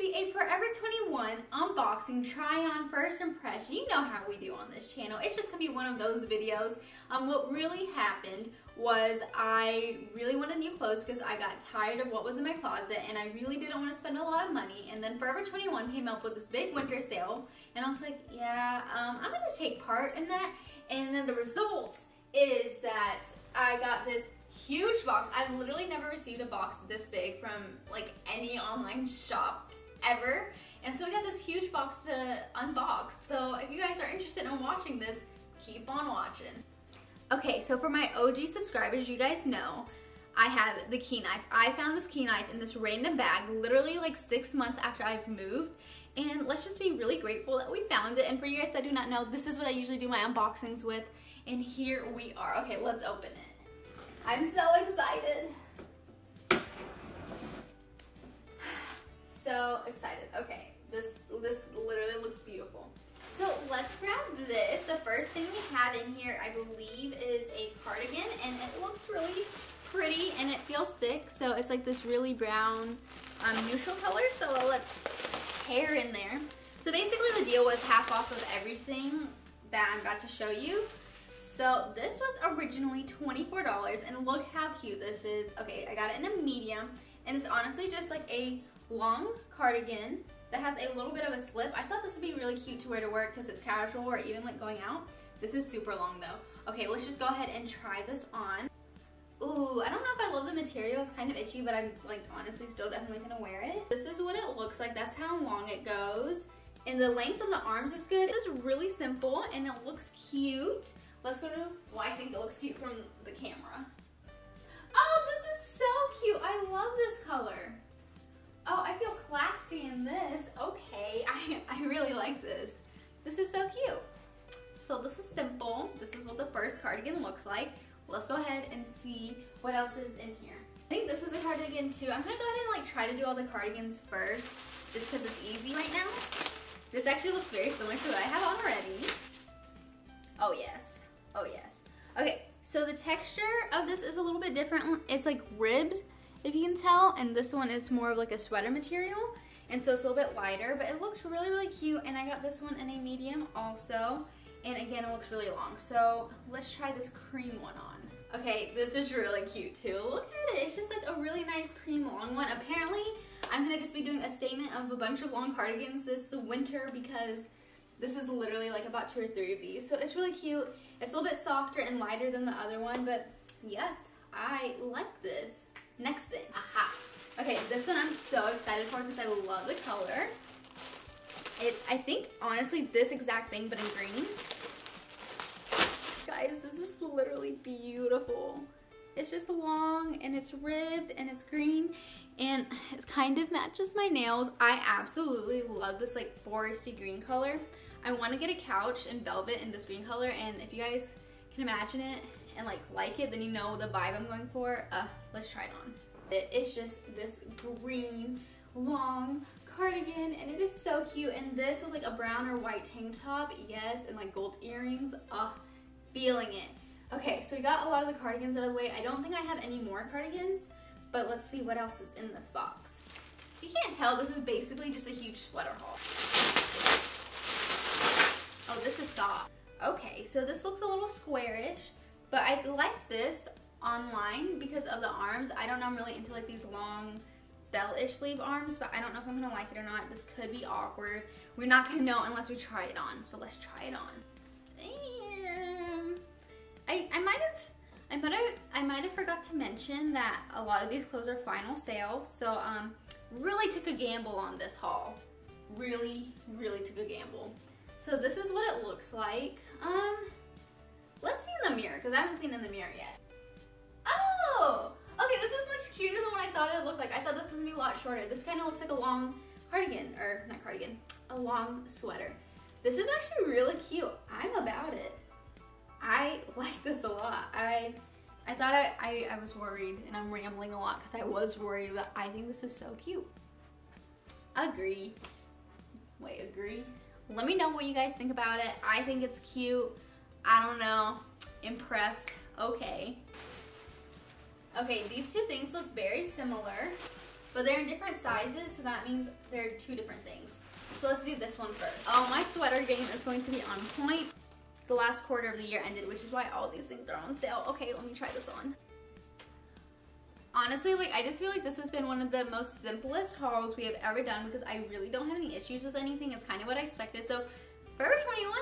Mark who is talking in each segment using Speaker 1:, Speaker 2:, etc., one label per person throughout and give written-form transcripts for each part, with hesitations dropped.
Speaker 1: be a Forever 21 unboxing, try on, first impression. You know how we do on this channel. It's just gonna be one of those videos. What really happened was I really wanted new clothes because I got tired of what was in my closet and I really didn't want to spend a lot of money. And then Forever 21 came up with this big winter sale and I was like, yeah, I'm gonna take part in that. And then the result is that I got this huge box. I've literally never received a box this big from like any online shop ever. And so we got this huge box to unbox. So if you guys are interested in watching this, keep on watching. Okay, so for my OG subscribers, you guys know I have the key knife. I found this key knife in this random bag literally like 6 months after I've moved. And let's just be really grateful that we found it. And for you guys that do not know, this is what I usually do my unboxings with. And here we are. Okay, let's open it. I'm so excited. So excited. Okay, this literally looks beautiful. So let's grab this. The first thing we have in here, I believe, is a cardigan, and it looks really pretty, and it feels thick. So it's like this really brown, neutral color. So let's tear in there. So basically the deal was half off of everything that I'm about to show you. So this was originally $24, and look how cute this is. Okay, I got it in a medium, and it's honestly just like a long cardigan that has a little bit of a slip. I thought this would be really cute to wear to work because it's casual or even like going out. This is super long though. Okay, let's just go ahead and try this on. Ooh, I don't know if I love the material. It's kind of itchy, but I'm like honestly still definitely gonna wear it. This is what it looks like. That's how long it goes. And the length of the arms is good. This is really simple and it looks cute. Let's go to, well, I think it looks cute from the camera. Oh, this is so cute. I love this color. Oh, I feel classy in this. Okay, I really like this. This is so cute. So this is simple. This is what the first cardigan looks like. Let's go ahead and see what else is in here. I think this is a cardigan too. I'm gonna go ahead and like try to do all the cardigans first, just because it's easy right now. This actually looks very similar to what I have on already. Oh yes. Oh yes. Okay, so the texture of this is a little bit different. It's like ribbed, if you can tell, and this one is more of like a sweater material, and so it's a little bit lighter, but it looks really, really cute, and I got this one in a medium also, and again, it looks really long. So let's try this cream one on. Okay, this is really cute too. Look at it. It's just like a really nice cream long one. Apparently, I'm gonna just be doing a statement of a bunch of long cardigans this winter because this is literally like about 2 or 3 of these. So it's really cute. It's a little bit softer and lighter than the other one, but yes, I like this. Next thing, aha. Okay, this one I'm so excited for because I love the color. It's, I think, honestly, this exact thing, but in green. Guys, this is literally beautiful. It's just long and it's ribbed and it's green and it kind of matches my nails. I absolutely love this like foresty green color. I want to get a couch in velvet in this green color, and if you guys can imagine it and like it, then you know the vibe I'm going for. Let's try it on. It's just this green long cardigan and it is so cute, and this with like a brown or white tank top, yes, and like gold earrings. Feeling it. Okay, so we got a lot of the cardigans out of the way. I don't think I have any more cardigans, but let's see what else is in this box. If you can't tell, this is basically just a huge sweater haul. Oh, this is soft. Okay, so this looks a little squarish, but I like this online because of the arms. I don't know, I'm really into like these long bell-ish sleeve arms, but I don't know if I'm gonna like it or not. This could be awkward. We're not gonna know unless we try it on, so let's try it on. I might have forgot to mention that a lot of these clothes are final sale, so really took a gamble on this haul. Really took a gamble. So this is what it looks like. Let's see in the mirror, because I haven't seen it in the mirror yet. Oh! Okay, this is much cuter than what I thought it looked like. I thought this was gonna be a lot shorter. This kind of looks like a long cardigan, or not cardigan, a long sweater. This is actually really cute. I'm about it. I like this a lot. I thought I was worried, and I'm rambling a lot because I was worried, but I think this is so cute. Agree. Wait, agree? Let me know what you guys think about it. I think it's cute. I don't know. Impressed. Okay. Okay, these two things look very similar, but they're in different sizes, so that means they're two different things. So let's do this one first. Oh, my sweater game is going to be on point. The last quarter of the year ended, which is why all these things are on sale. Okay, let me try this on. Honestly, like, I just feel like this has been one of the most simplest hauls we have ever done because I really don't have any issues with anything. It's kind of what I expected. So Forever 21,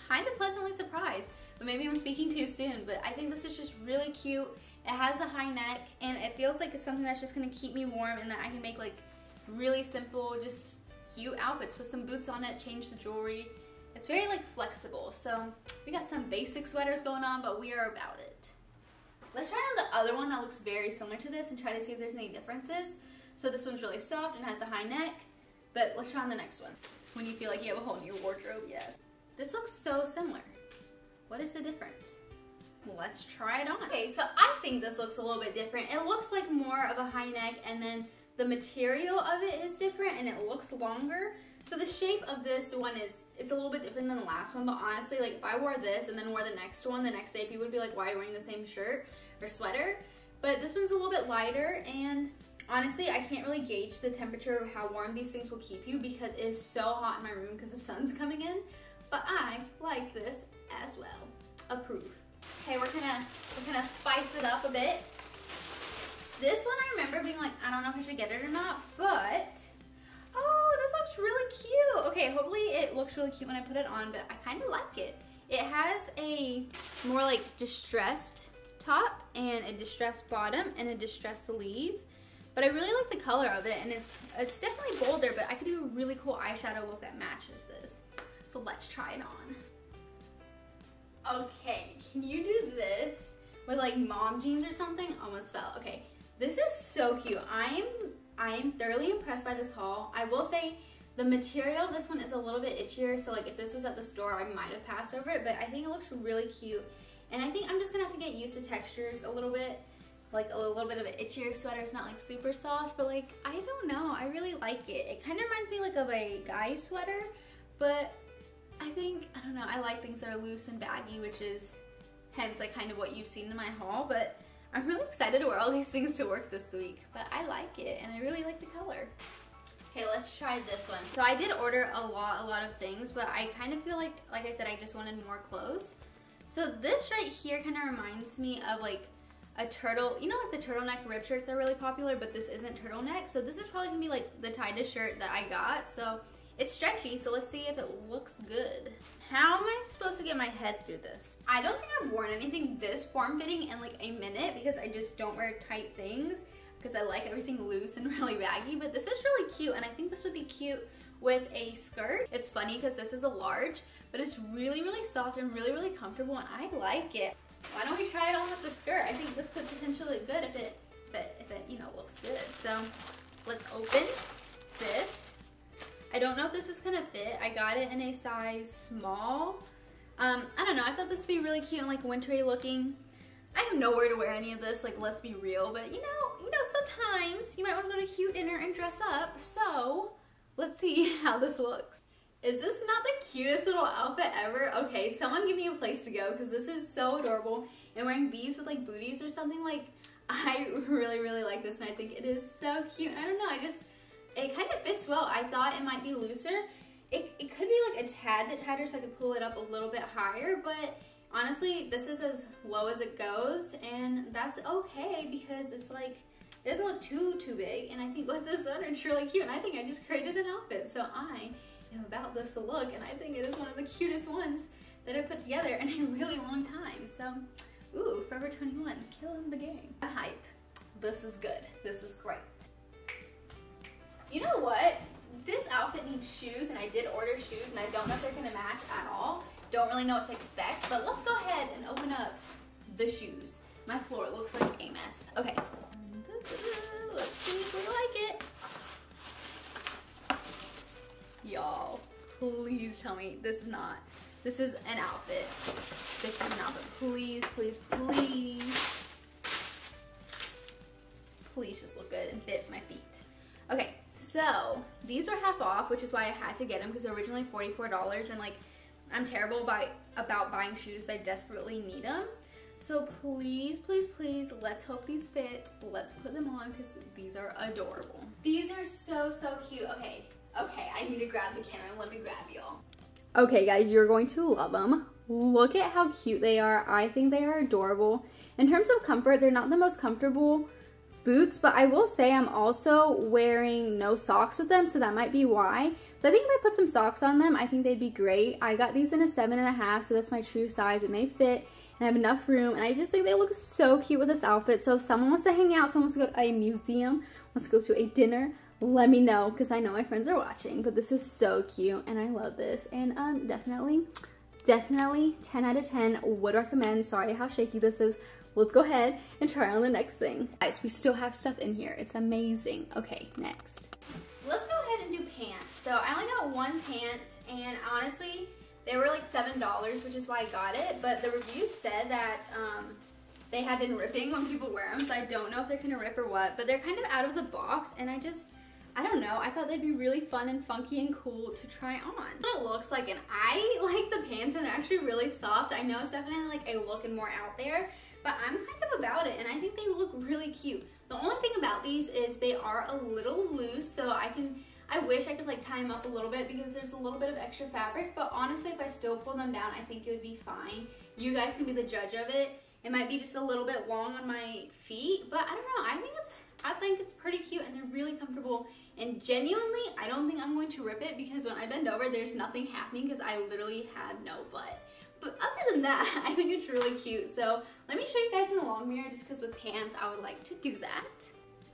Speaker 1: kind of pleasantly surprised. But maybe I'm speaking too soon, but I think this is just really cute. It has a high neck, and it feels like it's something that's just gonna keep me warm and that I can make like really simple, just cute outfits. Put some boots on it, change the jewelry. It's very like flexible. So we got some basic sweaters going on, but we are about it. Let's try on the other one that looks very similar to this and try to see if there's any differences. So this one's really soft and has a high neck, but let's try on the next one. When you feel like you have a whole new wardrobe, yes. This looks so similar. What is the difference? Let's try it on. Okay, so I think this looks a little bit different. It looks like more of a high neck, and then the material of it is different and it looks longer. So the shape of this one it's a little bit different than the last one, but honestly, like if I wore this and then wore the next one the next day, people would be like, why are you wearing the same shirt or sweater? But this one's a little bit lighter, and honestly, I can't really gauge the temperature of how warm these things will keep you because it is so hot in my room because the sun's coming in. But I like this as well. Approve. Okay, we're gonna spice it up a bit. This one I remember being like, I don't know if I should get it or not, but oh, this looks really cute. Okay, hopefully it looks really cute when I put it on, but I kind of like it. It has a more like distressed top and a distressed bottom and a distressed sleeve. But I really like the color of it, and it's definitely bolder, but I could do a really cool eyeshadow look that matches this. So let's try it on. Okay, can you do this with like mom jeans or something? Almost fell. Okay, this is so cute. I am thoroughly impressed by this haul. I will say the material of this one is a little bit itchier, so like if this was at the store, I might have passed over it, but I think it looks really cute. And I think I'm just gonna have to get used to textures a little bit. Like a little bit of an itchier sweater. It's not like super soft, but like, I don't know, I really like it. It kind of reminds me like of a guy's sweater, but I think, I don't know, I like things that are loose and baggy, which is hence like kind of what you've seen in my haul, but I'm really excited to wear all these things to work this week. But I like it, and I really like the color. Okay, let's try this one. So I did order a lot of things, but I kind of feel like I said, I just wanted more clothes. So this right here kind of reminds me of like a turtle, you know, like the turtleneck rib shirts are really popular, but this isn't turtleneck. So this is probably gonna be like the tightest shirt that I got. So it's stretchy, so let's see if it looks good. How am I supposed to get my head through this? I don't think I've worn anything this form-fitting in like a minute because I just don't wear tight things because I like everything loose and really baggy, but this is really cute, and I think this would be cute with a skirt. It's funny because this is a large, but it's really soft and really comfortable, and I like it. Why don't we try it on with the skirt? I think this could potentially look good if it you know, looks good. So let's open this. I don't know if this is gonna fit. I got it in a size small. I don't know, I thought this would be really cute and like wintry looking. I have nowhere to wear any of this, like, let's be real, but you know, sometimes you might want to go to a cute dinner and dress up. So let's see how this looks. Is this not the cutest little outfit ever? Okay, someone give me a place to go because this is so adorable. And wearing these with like booties or something, like, I really like this, and I think it is so cute. And I don't know, it kind of fits well. I thought it might be looser. It could be like a tad bit tighter so I could pull it up a little bit higher, but honestly, this is as low as it goes, and that's okay because it's like, it doesn't look too big, and I think with this one, it's really cute, and I think I just created an outfit, so I am about this look, and I think it is one of the cutest ones that I've put together in a really long time. So, ooh, Forever 21, killing the game. I'm hype. This is good. This is great. You know what? This outfit needs shoes, and I did order shoes, and I don't know if they're gonna match at all. Don't really know what to expect, but let's go ahead and open up the shoes. My floor looks like a mess. Okay. Let's see if we like it. Y'all, please tell me this is not. This is an outfit. This is an outfit. Please. Please just look good and fit my feet. Okay, so these were half off, which is why I had to get them because they're originally $44, and like, I'm terrible about buying shoes, but I desperately need them. So please, please, please, let's hope these fit. Let's put them on because these are adorable. These are so, so cute. Okay, I need to grab the camera. Let me grab y'all. Okay, guys, you're going to love them. Look at how cute they are. I think they are adorable. In terms of comfort, they're not the most comfortable boots, but I will say I'm also wearing no socks with them, so that might be why. So I think if I put some socks on them, I think they'd be great. I got these in a 7.5, so that's my true size, and they fit, and I have enough room, and I just think they look so cute with this outfit. So if someone wants to hang out, someone wants to go to a museum, wants to go to a dinner, let me know, because I know my friends are watching. But this is so cute, and I love this, and definitely 10 out of 10 would recommend. Sorry how shaky this is. Let's go ahead and try on the next thing. Guys, we still have stuff in here. It's amazing. Okay, next. Let's go ahead and do pants. So I only got one pant, and honestly, they were like $7, which is why I got it. But the review said that they have been ripping when people wear them, so I don't know if they're gonna rip or what. But they're kind of out of the box, and I don't know. I thought they'd be really fun and funky and cool to try on. What it looks like, and I like the pants, and they're actually really soft. I know it's definitely like a look and more out there, but I'm kind of about it, and I think they look really cute. The only thing about these is they are a little loose, so I wish I could like tie them up a little bit because there's a little bit of extra fabric, but honestly, if I still pull them down, I think it would be fine. You guys can be the judge of it. It might be just a little bit long on my feet, but I don't know. I think it's pretty cute, and they're really comfortable. And genuinely, I don't think I'm going to rip it because when I bend over, there's nothing happening because I literally have no butt. But other than that, I think it's really cute. So let me show you guys in the long mirror just because with pants, I would like to do that.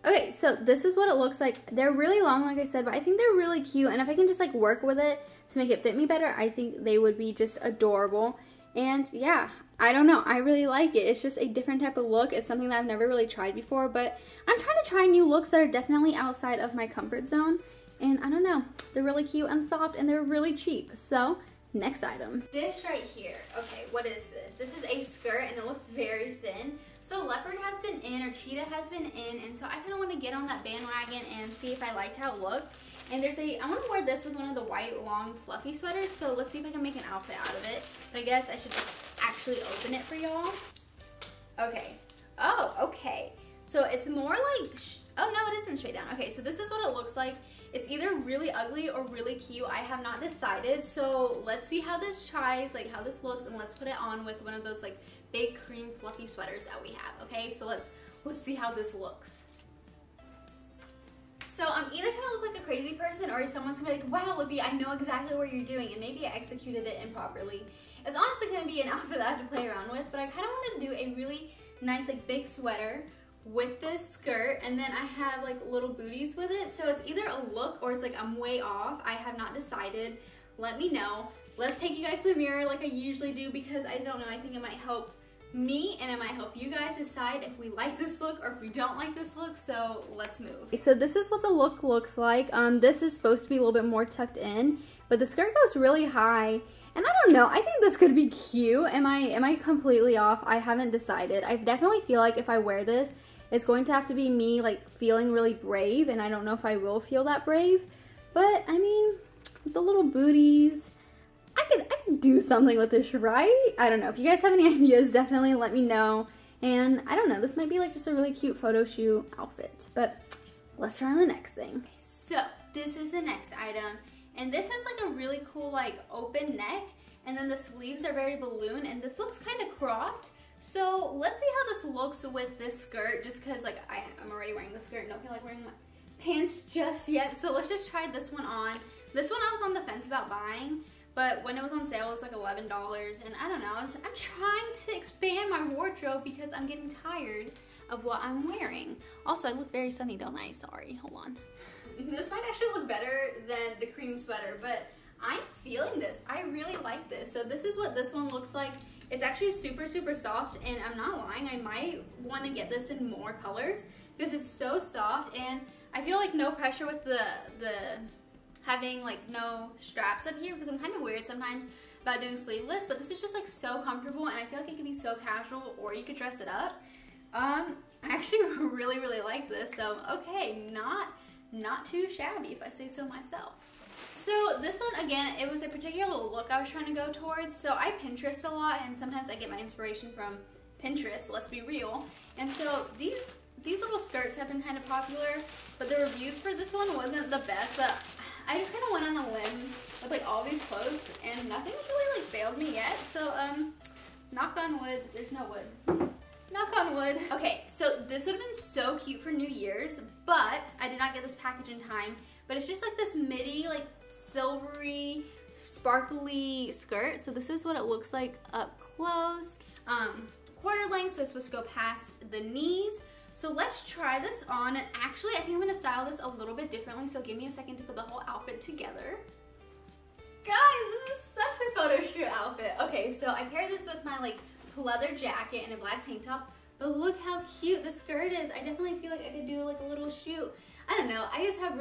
Speaker 1: Okay, so this is what it looks like. They're really long, like I said, but I think they're really cute. And if I can just like work with it to make it fit me better, I think they would be just adorable. And yeah, I don't know. I really like it. It's just a different type of look. It's something that I've never really tried before, but I'm trying to try new looks that are definitely outside of my comfort zone. And I don't know. They're really cute and soft, and they're really cheap. So next item. This right here. Okay, what is this? This is a skirt, and it looks very thin. So leopard has been in, or cheetah has been in, and so I kind of want to get on that bandwagon and see if I liked how it looked. And I want to wear this with one of the white, long, fluffy sweaters, so let's see if I can make an outfit out of it. But I guess I should actually open it for y'all. Okay. Oh, okay. So it's more like, oh no, it isn't straight down. Okay, so this is what it looks like. It's either really ugly or really cute. I have not decided, so let's see how this tries, like how this looks, and let's put it on with one of those like big cream fluffy sweaters that we have, okay? So let's see how this looks. So I'm either gonna look like a crazy person, or someone's gonna be like, wow, Libby, I know exactly what you're doing, and maybe I executed it improperly. It's honestly gonna be an outfit that I have to play around with, but I kind of want to do a really nice like big sweater with this skirt, and then I have like little booties with it. So it's either a look or it's like I'm way off. I have not decided. Let me know. Let's take you guys to the mirror like I usually do, because I don't know, I think it might help me and it might help you guys decide if we like this look or if we don't like this look. So let's move. So this is what the look looks like. This is supposed to be a little bit more tucked in, but the skirt goes really high. And I don't know, I think this could be cute. Am I completely off? I haven't decided. I definitely feel like if I wear this, it's going to have to be me like feeling really brave, and I don't know if I will feel that brave. But I mean, the little booties, I could do something with this, right? I don't know. If you guys have any ideas, definitely let me know. And I don't know, this might be like just a really cute photo shoot outfit. But let's try on the next thing. So this is the next item. And this has like a really cool like open neck, and then the sleeves are very balloon, and this looks kind of cropped. So let's see how this looks with this skirt, just because like I'm already wearing the skirt and don't feel like wearing my pants just yet. So let's just try this one on. This one I was on the fence about buying, but when it was on sale it was like $11, and I don't know, I'm trying to expand my wardrobe because I'm getting tired of what I'm wearing. Also, I look very sunny, don't I? Sorry, hold on. This might actually look better than the cream sweater, but I'm feeling this. I really like this. So this is what this one looks like. It's actually super, super soft, and I'm not lying. I might want to get this in more colors because it's so soft, and I feel like no pressure with the having like no straps up here, because I'm kind of weird sometimes about doing sleeveless, but this is just like so comfortable, and I feel like it can be so casual, or you could dress it up. I actually really, really like this. So okay, not too shabby if I say so myself. So this one, again, it was a particular look I was trying to go towards. So I Pinterest a lot, and sometimes I get my inspiration from Pinterest, let's be real. And so these little skirts have been kind of popular, but the reviews for this one wasn't the best. But I just kind of went on a limb with like all these clothes, and nothing's really like failed me yet. So knock on wood. There's no wood. Knock on wood. Okay, so this would have been so cute for New Year's, but I did not get this package in time. But it's just like this midi, like silvery, sparkly skirt. So this is what it looks like up close. Quarter length, so it's supposed to go past the knees. So let's try this on, and actually I think I'm gonna style this a little bit differently, so give me a second to put the whole outfit together. Guys, this is such a photo shoot outfit. Okay, so I paired this with my like leather jacket and a black tank top, but look how cute the skirt is. I definitely feel like I could do like a little shoot. I don't know, I just have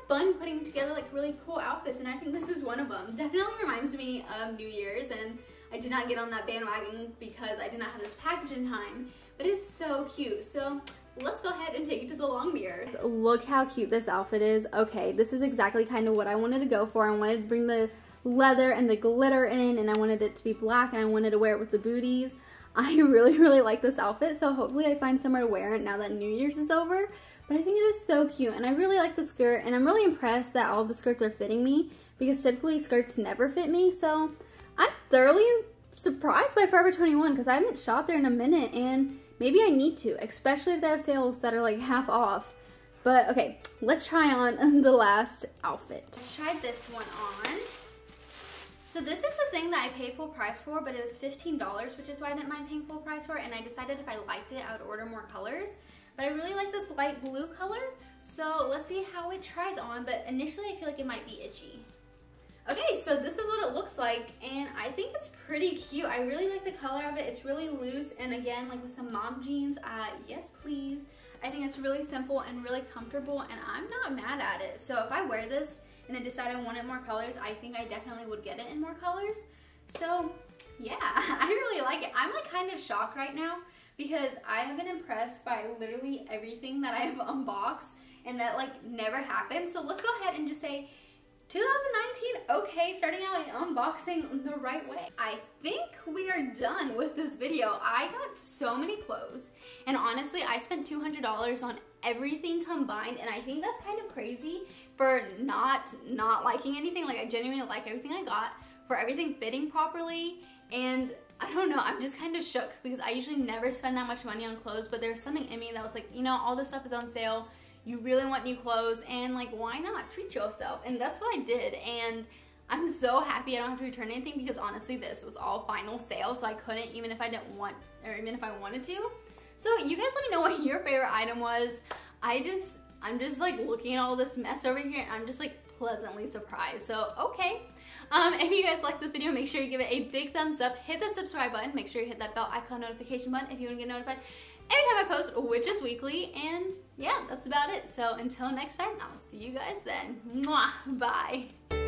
Speaker 1: fun putting together like really cool outfits, and I think this is one of them. Definitely reminds me of New Year's, and I did not get on that bandwagon because I did not have this package in time, but it's so cute. So let's go ahead and take it to the long mirror. Look how cute this outfit is. Okay, this is exactly kind of what I wanted to go for. I wanted to bring the leather and the glitter in, and I wanted it to be black, and I wanted to wear it with the booties. I really like this outfit, so hopefully I find somewhere to wear it now that New Year's is over. But I think it is so cute, and I really like the skirt, and I'm really impressed that all of the skirts are fitting me, because typically skirts never fit me. So I'm thoroughly surprised by Forever 21 because I haven't shopped there in a minute, and maybe I need to, especially if they have sales that are like half off. But okay, let's try on the last outfit. Let's try this one on. So this is the thing that I paid full price for, but it was $15, which is why I didn't mind paying full price for it, and I decided if I liked it, I would order more colors. But I really like this light blue color, so let's see how it tries on, but initially I feel like it might be itchy. Okay, so this is what it looks like, and I think it's pretty cute. I really like the color of it. It's really loose, and again, like with some mom jeans, yes please. I think it's really simple and really comfortable, and I'm not mad at it. So if I wear this and I decide I wanted more colors, I think I definitely would get it in more colors. So yeah, I really like it. I'm like kind of shocked right now because I have been impressed by literally everything that I've unboxed, and that like never happened. So let's go ahead and just say 2019, okay, starting out and unboxing the right way. I think we are done with this video. I got so many clothes, and honestly, I spent $200 on everything combined, and I think that's kind of crazy for not liking anything. Like, I genuinely like everything I got, for everything fitting properly, and I don't know, I'm just kind of shook because I usually never spend that much money on clothes, but there's something in me that was like, you know, all this stuff is on sale. You really want new clothes, and like, why not treat yourself? And that's what I did, and I'm so happy I don't have to return anything because honestly, this was all final sale, so I couldn't, even if I didn't want, or even if I wanted to. So you guys let me know what your favorite item was. I'm just like looking at all this mess over here, and I'm just like pleasantly surprised. So okay. If you guys like this video, make sure you give it a big thumbs up, hit the subscribe button, make sure you hit that bell icon notification button if you want to get notified every time I post, which is weekly, and yeah, that's about it. So until next time, I'll see you guys then. Mwah, bye.